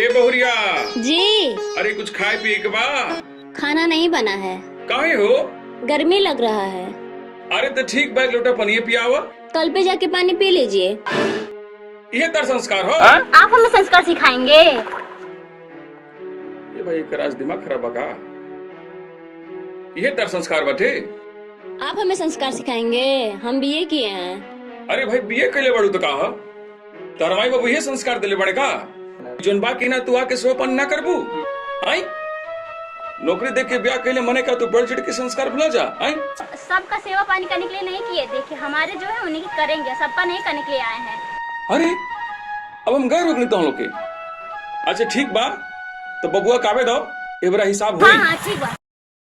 ए बहुरिया। जी। अरे कुछ खाए पिए के बा? खाना नहीं बना है। काहे हो? गर्मी लग रहा है। अरे तो ठीक बा, एक लोटा पनिये पियावा। कल पे जाके पानी पी लीजिए। ये तर संस्कार हो? आप हमें संस्कार सिखाएंगे? ये भाई एक आज दिमाग खराब बा का? ये तर संस्कार बाटे? आप हमें संस्कार सिखाएंगे? हम बीए किए हैं। अरे भाई बीए कैले बड़ू तो का? तार माई बाबू ये संस्कार दिले बड़े का? जोन बाकी ना तू आके सोपन ना करबू आई नौकरी देख के ब्याह कैले मने का तू बढ़ चढ़ के संस्कार भुला जा आई। सबका सेवा पानी करने के लिए नहीं किए, देखिए हमारे जो है उन्हीं की करेंगे, सबका नहीं करने के लिए आए हैं। अरे अब हम गए रोकनी तो हम लोग के। अच्छा ठीक बा, तो बबुआ कावे दो, एबरा हिसाब हाँ होई। हाँ ठीक बा।